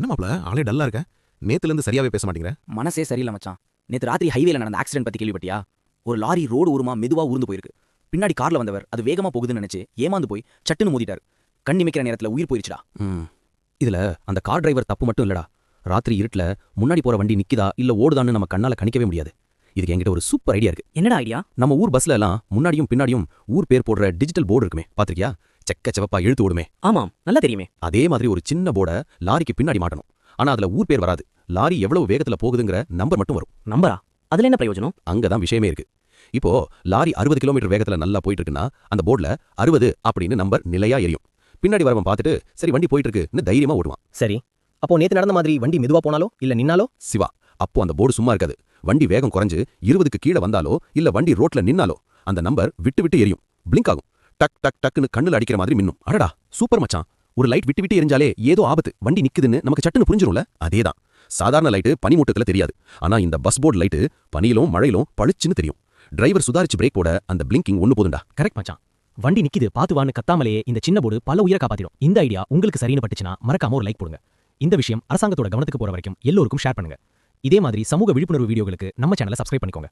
என்ன மாப்ள ஆளே டல்லா இருக்க? நேத்துல இருந்து சரியாவே பேச மாட்டேங்கிற. மனசே சரியில்ல மச்சான். நேத்து ராத்திரி ஹைவேல நடந்த ஆக்சிடென்ட் பத்தி கேள்விப்பட்டியா? ஒரு லாரி ரோடு ஓரமா மெதுவா ஊர்ந்து போயிருக்கு. பின்னாடி கார்ல வந்தவர் அது வேகமா போகுதுன்னு நினைச்சு ஏமாந்து போய் சட்டுன்னு மோதிட்டாரு. கண்ணிமைக்கிற நேரத்துல உயிர் போயிருச்சுடா. இதுல அந்த கார் டிரைவர் தப்பு மட்டும் இல்லடா. ராத்திரி இருட்டுல முன்னாடி போற வண்டி நிக்குதா இல்ல ஓடுதான்னு நம்ம கண்ணால கணிக்கவே முடியாது. இதுக்கு என்கிட்ட ஒரு சூப்பர் ஐடியா இருக்கு. என்னடா ஐடியா? நம்ம ஊர் பஸ்ல எல்லாம் முன்னாடியும் பின்னாடியும் ஊர் பேர் போடுற டிஜிட்டல் போர்டு இருக்குமே, பாத்திருக்கியா? செக்க செவப்பா இழுத்து ஓடுமே. ஆமாம், நல்லா தெரியுமே. அதே மாதிரி ஒரு சின்ன போர்டை லாரிக்கு பின்னாடி மாட்டணும். ஆனா அதுல ஊர் பேர் வராது. லாரி எவ்வளவு வேகத்துல போகுதுங்கிற நம்பர் மட்டும் வரும். நம்பரா? அதுல என்ன பிரயோஜனம்? அங்கதான் விஷயமே இருக்கு. இப்போ லாரி 60 கிலோமீட்டர் வேகத்துல நல்லா போயிட்டு இருக்குன்னா அந்த போர்டுல 60 அப்படின்னு நம்பர் நிலையா எரியும். பின்னாடி வரவன் பார்த்துட்டு சரி வண்டி போயிட்டு இருக்குன்னு தைரியமா ஓடுவான். சரி, அப்போ நேத்து நடந்த மாதிரி வண்டி மெதுவா போனாலோ இல்ல நின்னாலோ? சிவா, அப்போ அந்த போர்டு சும்மா இருக்காது. வண்டி வேகம் குறைஞ்சு 20க்கு கீழே வந்தாலோ இல்ல வண்டி ரோட்ல நின்னாலோ அந்த நம்பர் விட்டு விட்டு எரியும், பிளிங்க் ஆகும். டக் டக் டக்குன்னு கண்ணுல அடிக்கிற மாதிரி மின்னும். அடடா சூப்பர் மச்சான். ஒரு லைட் விட்டு விட்டு எரிஞ்சாலே ஏதோ ஆபத்து, வண்டி நிக்குதுன்னு நமக்கு சட்டுன்னு புரிஞ்சிரும்ல. அதேதான். சாதாரண லைட்டு பனிமூட்டத்துல தெரியாது. ஆனா இந்த பஸ் போர்டு லைட்டு பனியிலும் மழையிலும் பளிச்சுன்னு தெரியும். டிரைவர் சுதாரிச்சு பிரேக் போட அந்த பிளிங்கிங் ஒண்ணு போதுண்டா. கரெக்ட் மச்சான். வண்டி நிக்குது பாத்து வான்னு கத்தாமலேயே இந்த சின்ன போர்டு பல உயிரை காப்பாத்திடும். இந்த ஐடியா உங்களுக்கு சரின்னு பட்டுச்சுன்னா மறக்காம ஒரு லைக் போடுங்க. இந்த விஷயம் அரசாங்கத்தோட கவனத்துக்கு போற வரைக்கும் எல்லோருக்கும் ஷேர் பண்ணுங்க. இதே மாதிரி சமூக விழிப்புணர்வு வீடியோகளுக்கு நம்ம சேனலை சப்ஸ்கிரைப் பண்ணிக்கோங்க.